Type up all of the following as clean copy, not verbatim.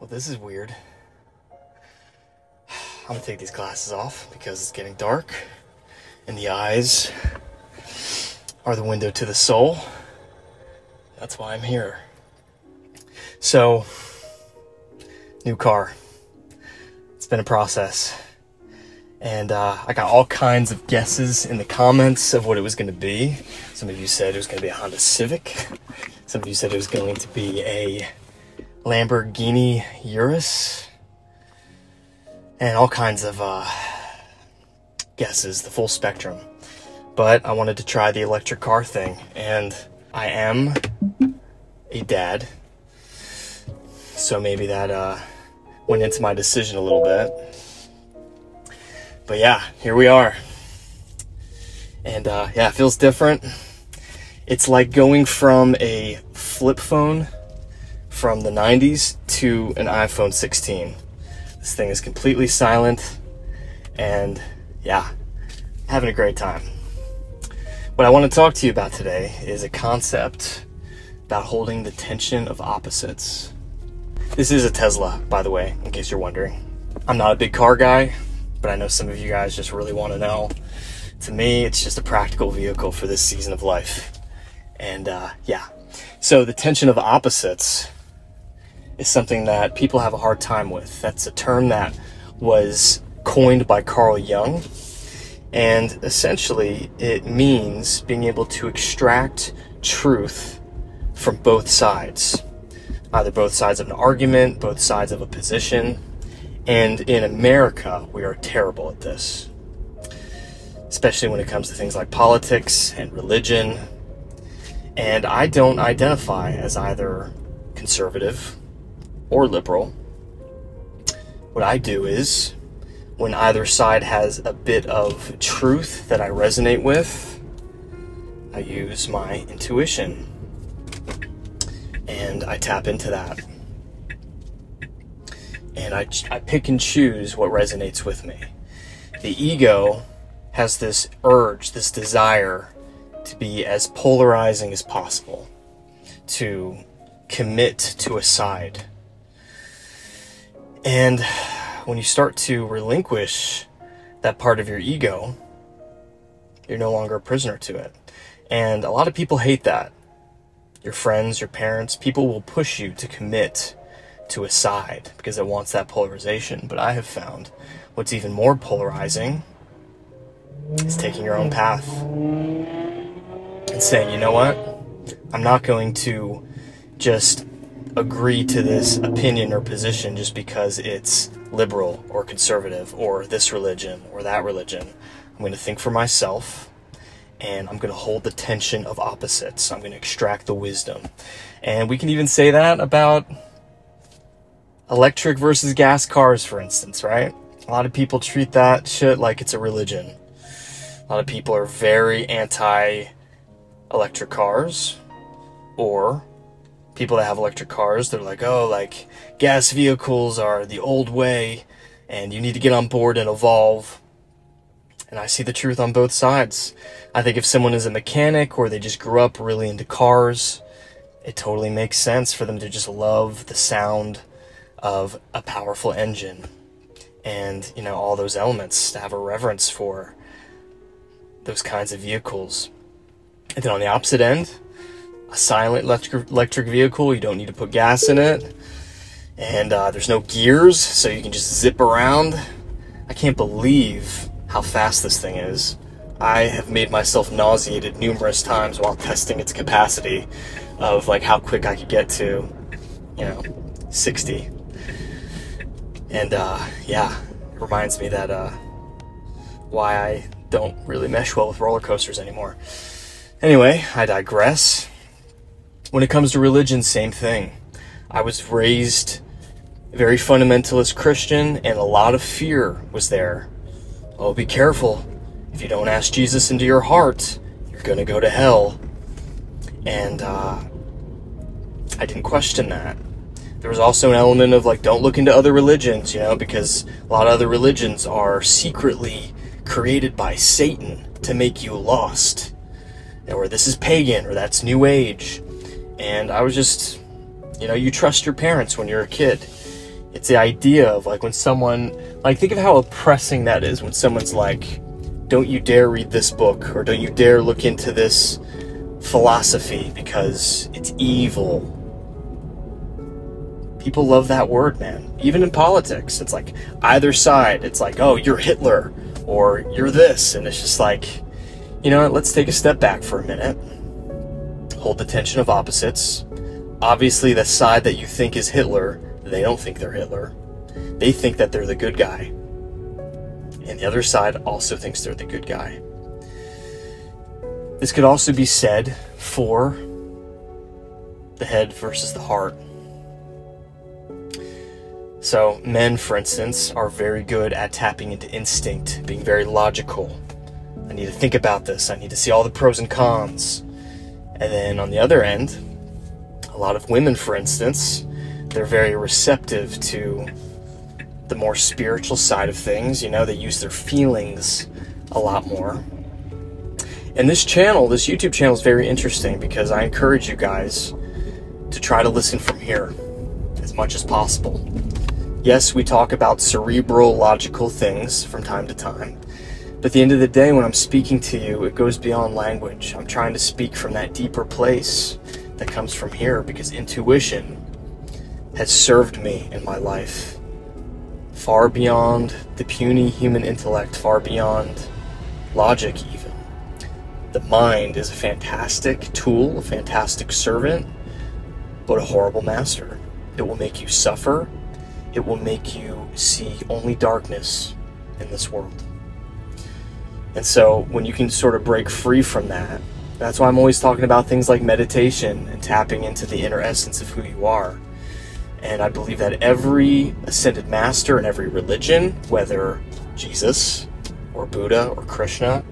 Well, this is weird. I'm gonna take these glasses off because it's getting dark and the eyes are the window to the soul. That's why I'm here. So, new car. It's been a process. And I got all kinds of guesses in the comments of what it was going to be. Some of you said it was going to be a Honda Civic. Some of you said it was going to be a Lamborghini Urus. And all kinds of guesses, the full spectrum. But I wanted to try the electric car thing. And I am a dad. So maybe that went into my decision a little bit. But yeah, here we are. And yeah, it feels different. It's like going from a flip phone from the 90s to an iPhone 16. This thing is completely silent. And yeah, having a great time. What I want to talk to you about today is a concept about holding the tension of opposites. This is a Tesla, by the way, in case you're wondering. I'm not a big car guy, but I know some of you guys just really want to know. To me, it's just a practical vehicle for this season of life. And yeah, so the tension of opposites is something that people have a hard time with. That's a term that was coined by Carl Jung. And essentially, it means being able to extract truth from both sides. Either both sides of an argument, both sides of a position. And in America, we are terrible at this, especially when it comes to things like politics and religion. And I don't identify as either conservative or liberal. What I do is, when either side has a bit of truth that I resonate with, I use my intuition and I tap into that. And I pick and choose what resonates with me. The ego has this urge, this desire to be as polarizing as possible, to commit to a side. And when you start to relinquish that part of your ego, you're no longer a prisoner to it. And a lot of people hate that. Your friends, your parents, people will push you to commit to a side because it wants that polarization. But I have found what's even more polarizing is taking your own path and saying, you know what, I'm not going to just agree to this opinion or position just because it's liberal or conservative or this religion or that religion. I'm going to think for myself, and I'm going to hold the tension of opposites. I'm going to extract the wisdom. And we can even say that about electric versus gas cars, for instance, right? A lot of people treat that shit like it's a religion. A lot of people are very anti-electric cars, or people that have electric cars, they're like, oh, like, gas vehicles are the old way, and you need to get on board and evolve. And I see the truth on both sides. I think if someone is a mechanic, or they just grew up really into cars, it totally makes sense for them to just love the sound of a powerful engine and, you know, all those elements, to have a reverence for those kinds of vehicles. And then on the opposite end, a silent electric vehicle, you don't need to put gas in it, and there's no gears, so you can just zip around. I can't believe how fast this thing is. I have made myself nauseated numerous times while testing its capacity of like how quick I could get to, you know, 60. And yeah, it reminds me that why I don't really mesh well with roller coasters anymore. Anyway, I digress. When it comes to religion, same thing. I was raised a very fundamentalist Christian, and a lot of fear was there. Oh, be careful. If you don't ask Jesus into your heart, you're going to go to hell. And I didn't question that. There was also an element of like, don't look into other religions, you know, because a lot of other religions are secretly created by Satan to make you lost. Or this is pagan, or that's New Age. And I was just, you know, you trust your parents when you're a kid. It's the idea of like when someone, like think of how oppressing that is when someone's like, don't you dare read this book, or don't you dare look into this philosophy because it's evil. People love that word, man. Even in politics, it's like either side. It's like, oh, you're Hitler, or you're this. And it's just like, you know what, let's take a step back for a minute. Hold the tension of opposites. Obviously, the side that you think is Hitler, they don't think they're Hitler. They think that they're the good guy. And the other side also thinks they're the good guy. This could also be said for the head versus the heart. So men, for instance, are very good at tapping into instinct, being very logical. I need to think about this. I need to see all the pros and cons. And then on the other end, a lot of women, for instance, they're very receptive to the more spiritual side of things. You know, they use their feelings a lot more. And this channel, this YouTube channel, is very interesting because I encourage you guys to try to listen from here as much as possible. Yes, we talk about cerebral, logical things from time to time. But at the end of the day, when I'm speaking to you, it goes beyond language. I'm trying to speak from that deeper place that comes from here, because intuition has served me in my life far beyond the puny human intellect, far beyond logic even. The mind is a fantastic tool, a fantastic servant, but a horrible master. It will make you suffer. It will make you see only darkness in this world. And so when you can sort of break free from that, that's why I'm always talking about things like meditation and tapping into the inner essence of who you are. And I believe that every ascended master in every religion, whether Jesus or Buddha or Krishna,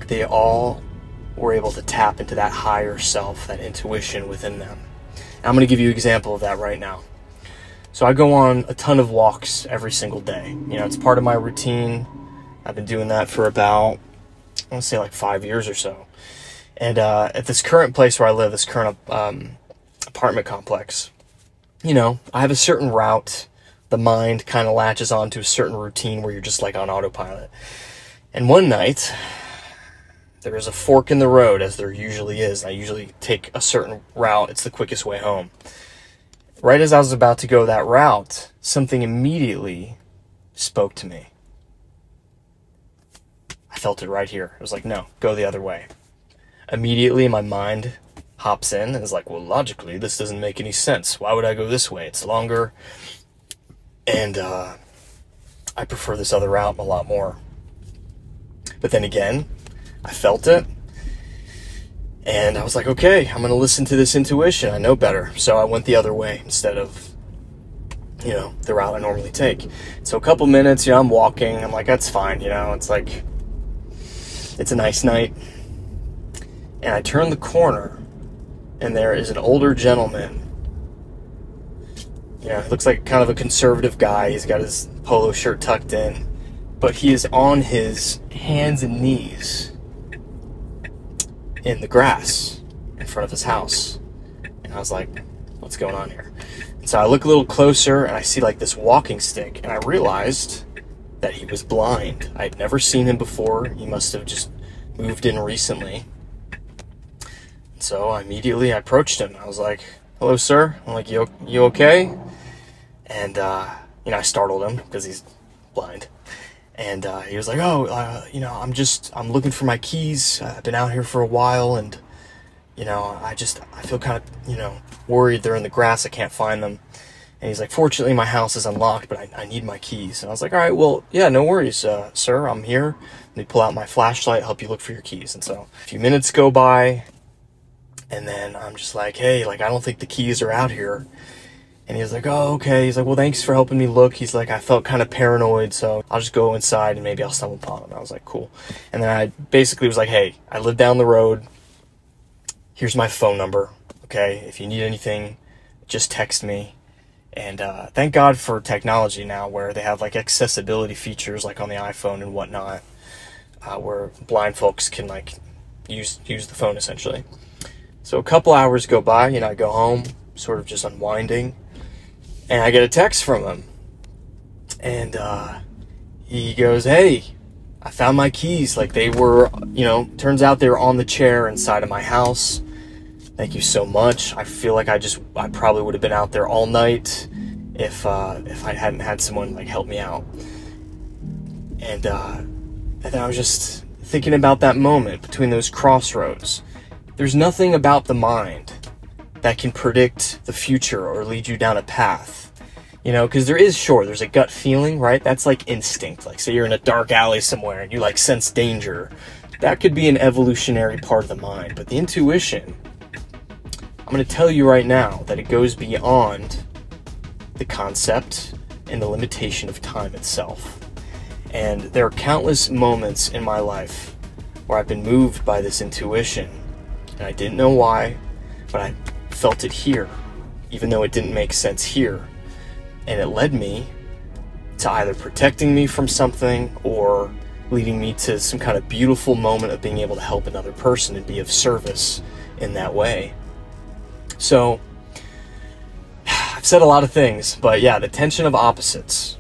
they all were able to tap into that higher self, that intuition within them. And I'm going to give you an example of that right now. So I go on a ton of walks every single day. You know, it's part of my routine. I've been doing that for about, I want to say like 5 years or so. And at this current place where I live, this current apartment complex, you know, I have a certain route. The mind kind of latches on to a certain routine where you're just like on autopilot. And one night, there was a fork in the road, as there usually is. I usually take a certain route. It's the quickest way home. Right as I was about to go that route, something immediately spoke to me. I felt it right here. It was like, no, go the other way. Immediately, my mind hops in and is like, well, logically, this doesn't make any sense. Why would I go this way? It's longer. And I prefer this other route a lot more. But then again, I felt it. And I was like, okay, I'm going to listen to this intuition. I know better. So I went the other way instead of, you know, the route I normally take. So a couple minutes, you know, I'm walking. I'm like, that's fine. You know, it's like, it's a nice night. And I turn the corner, and there is an older gentleman. You know, he looks like kind of a conservative guy. He's got his polo shirt tucked in. But he is on his hands and knees in the grass in front of his house. And I was like, what's going on here? And so I look a little closer, and I see like this walking stick, and I realized that he was blind. I had never seen him before. He must have just moved in recently. And so I approached him. I was like, hello, sir. I'm like, you okay? And, you know, I startled him because he's blind. And he was like, oh, you know, I'm looking for my keys. I've been out here for a while, and, you know, I feel kind of, you know, worried. They're in the grass. I can't find them. And he's like, fortunately, my house is unlocked, but I need my keys. And I was like, all right, well, yeah, no worries, sir. I'm here. Let me pull out my flashlight, help you look for your keys. And so a few minutes go by, and then I'm just like, hey, like, I don't think the keys are out here. And he was like, oh, okay. He's like, well, thanks for helping me look. He's like, I felt kind of paranoid, so I'll just go inside and maybe I'll stumble upon him. I was like, cool. And then I basically was like, hey, I live down the road. Here's my phone number, okay? If you need anything, just text me. And thank God for technology now where they have like accessibility features like on the iPhone and whatnot, where blind folks can like use the phone essentially. So a couple hours go by, you know, I go home, sort of just unwinding. And I get a text from him. And he goes, "Hey, I found my keys." Like, they were, turns out they were on the chair inside of my house. "Thank you so much. I feel like I probably would have been out there all night if I hadn't had someone like help me out." And then I was just thinking about that moment between those crossroads. There's nothing about the mind that can predict the future or lead you down a path. Because there's a gut feeling, right? That's like instinct. Like, say you're in a dark alley somewhere and you like sense danger. That could be an evolutionary part of the mind. But the intuition, I'm going to tell you right now that it goes beyond the concept and the limitation of time itself. And there are countless moments in my life where I've been moved by this intuition. And I didn't know why, but I felt it here, even though it didn't make sense here. And it led me to either protecting me from something or leading me to some kind of beautiful moment of being able to help another person and be of service in that way. So, I've said a lot of things, but yeah, the tension of opposites.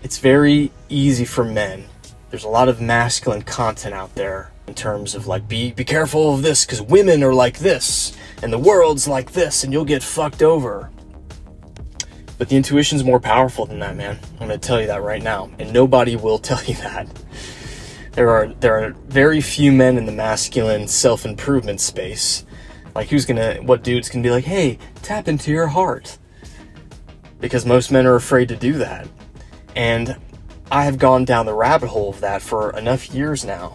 It's very easy for men. There's a lot of masculine content out there in terms of like, be careful of this because women are like this and the world's like this and you'll get fucked over. But the intuition's more powerful than that, man. I'm going to tell you that right now. And nobody will tell you that. There are very few men in the masculine self-improvement space. Like, what dude's going to be like, "Hey, tap into your heart"? Because most men are afraid to do that. And I have gone down the rabbit hole of that for enough years now.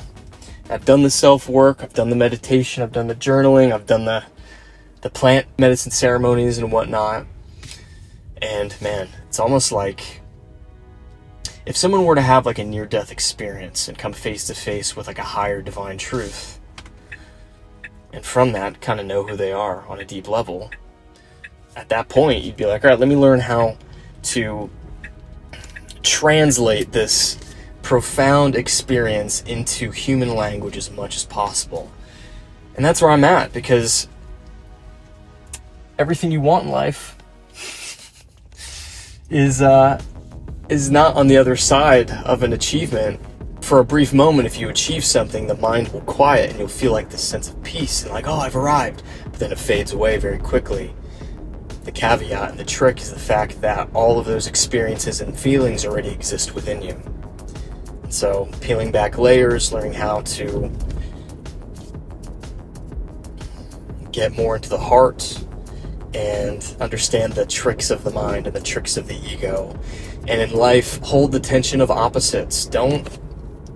I've done the self-work, I've done the meditation, I've done the journaling, I've done the plant medicine ceremonies and whatnot. And man, it's almost like if someone were to have like a near-death experience and come face to face with like a higher divine truth, and from that kind of know who they are on a deep level, at that point you'd be like, all right, let me learn how to translate this profound experience into human language as much as possible. And that's where I'm at, because everything you want in life is not on the other side of an achievement. For a brief moment, if you achieve something, the mind will quiet and you'll feel like this sense of peace and like, oh, I've arrived. But then it fades away very quickly. The caveat and the trick is the fact that all of those experiences and feelings already exist within you. And so, peeling back layers, learning how to get more into the heart and understand the tricks of the mind and the tricks of the ego. And in life, hold the tension of opposites. Don't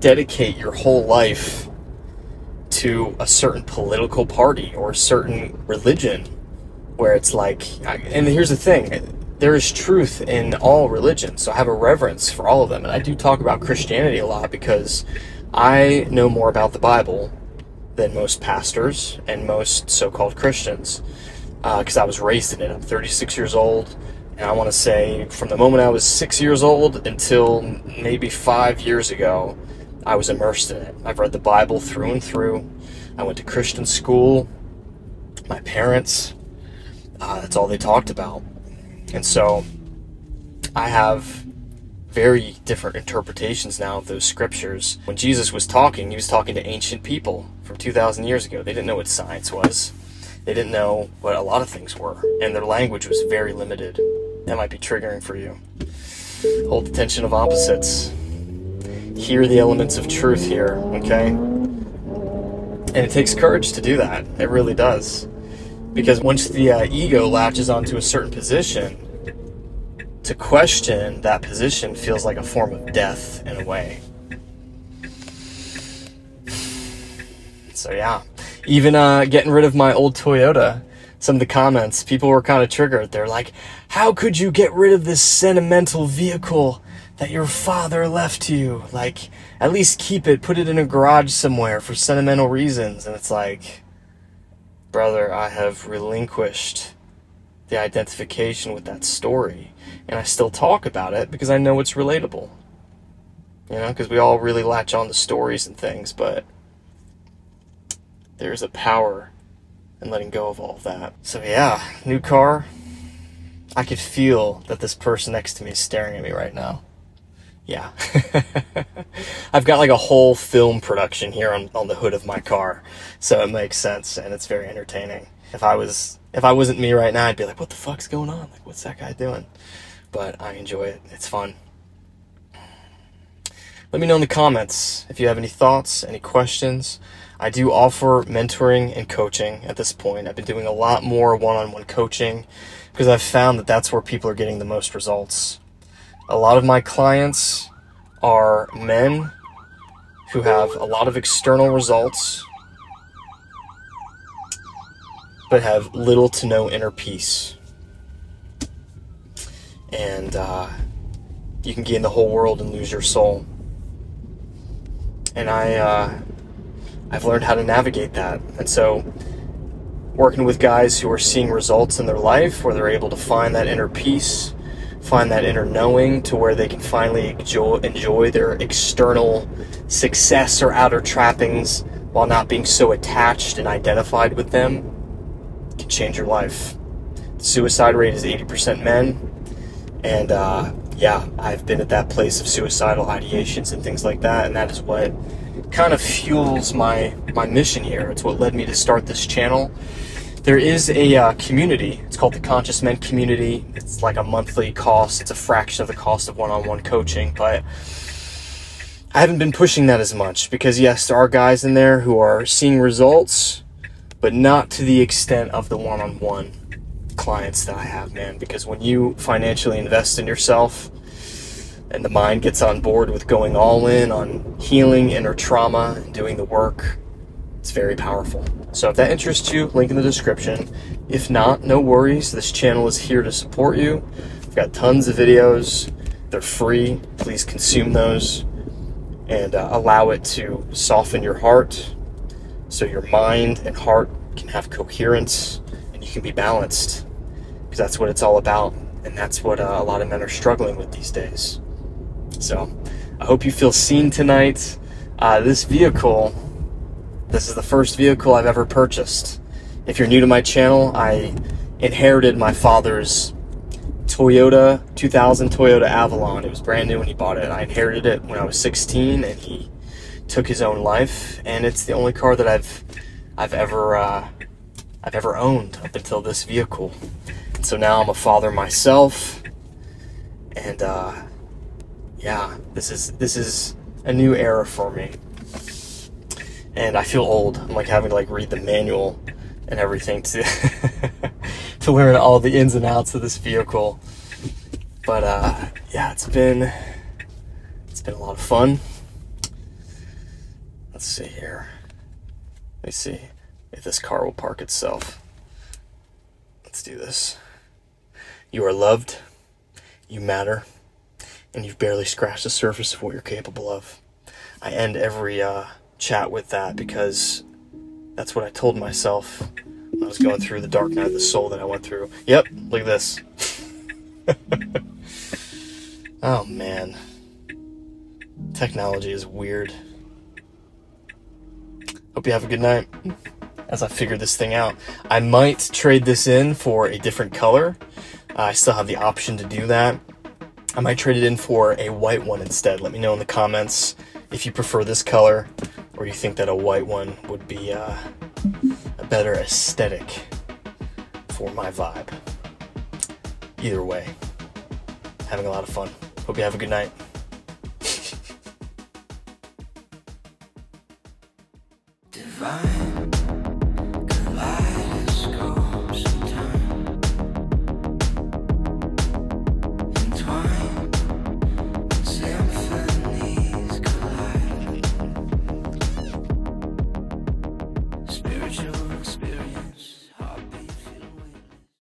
dedicate your whole life to a certain political party or a certain religion where it's like, and here's the thing, there is truth in all religions, so I have a reverence for all of them. And I do talk about Christianity a lot because I know more about the Bible than most pastors and most so-called Christians, because I was raised in it. I'm 36 years old, and I want to say from the moment I was 6 years old until maybe 5 years ago, I was immersed in it. I've read the Bible through and through. I went to Christian school. My parents, that's all they talked about. And so I have very different interpretations now of those scriptures. When Jesus was talking, he was talking to ancient people from 2,000 years ago. They didn't know what science was. They didn't know what a lot of things were. And their language was very limited. That might be triggering for you. Hold the tension of opposites. Hear the elements of truth here, okay? And it takes courage to do that. It really does. Because once the ego latches onto a certain position, to question that position feels like a form of death in a way. So yeah, even getting rid of my old Toyota, some of the comments, people were kind of triggered. They're like, how could you get rid of this sentimental vehicle that your father left to you? Like, at least keep it, put it in a garage somewhere for sentimental reasons. And it's like, brother, I have relinquished the identification with that story. And I still talk about it because I know it's relatable. You know, because we all really latch on to stories and things, but there's a power in letting go of all of that. So yeah, new car, I could feel that this person next to me is staring at me right now. Yeah. I've got like a whole film production here on the hood of my car, so it makes sense, and it's very entertaining. If I wasn't me right now, I'd be like, what the fuck's going on? Like, what's that guy doing? But I enjoy it. It's fun. Let me know in the comments if you have any thoughts, any questions. I do offer mentoring and coaching at this point. I've been doing a lot more one-on-one coaching because I've found that that's where people are getting the most results. A lot of my clients are men who have a lot of external results but have little to no inner peace. And you can gain the whole world and lose your soul. And I've learned how to navigate that. And so working with guys who are seeing results in their life where they're able to find that inner peace, find that inner knowing to where they can finally enjoy their external success or outer trappings while not being so attached and identified with them, can change your life. The suicide rate is 80% men. And yeah, I've been at that place of suicidal ideations and things like that, and that is what kind of fuels my mission here. It's what led me to start this channel. There is a community. It's called the Conscious Men Community. It's like a monthly cost. It's a fraction of the cost of one-on-one coaching, but I haven't been pushing that as much because, yes, there are guys in there who are seeing results, but not to the extent of the one-on-one clients that I have, man. Because when you financially invest in yourself and the mind gets on board with going all in on healing inner trauma and doing the work, it's very powerful. So if that interests you, link in the description. If not, no worries. This channel is here to support you. I've got tons of videos. They're free. Please consume those and allow it to soften your heart so your mind and heart can have coherence and you can be balanced, because that's what it's all about, and that's what a lot of men are struggling with these days. So I hope you feel seen tonight. This vehicle, this is the first vehicle I've ever purchased. If you're new to my channel, I inherited my father's 2000 Toyota Avalon. It was brand new when he bought it. I inherited it when I was 16, and he took his own life. And it's the only car that I've ever owned up until this vehicle. And so now I'm a father myself, and yeah, this is a new era for me. And I feel old. I'm like having to like read the manual and everything to to learn all the ins and outs of this vehicle. But yeah, it's been a lot of fun. Let's see here. Let me see if this car will park itself. Let's do this. You are loved, you matter, and you've barely scratched the surface of what you're capable of. I end every chat with that because that's what I told myself when I was going through the dark night of the soul that I went through. Yep, look at this. Oh man, technology is weird. Hope you have a good night. As I figure this thing out, I might trade this in for a different color. I still have the option to do that. I might trade it in for a white one instead. Let me know in the comments if you prefer this color or you think that a white one would be a better aesthetic for my vibe. Either way, having a lot of fun. Hope you have a good night. Divine.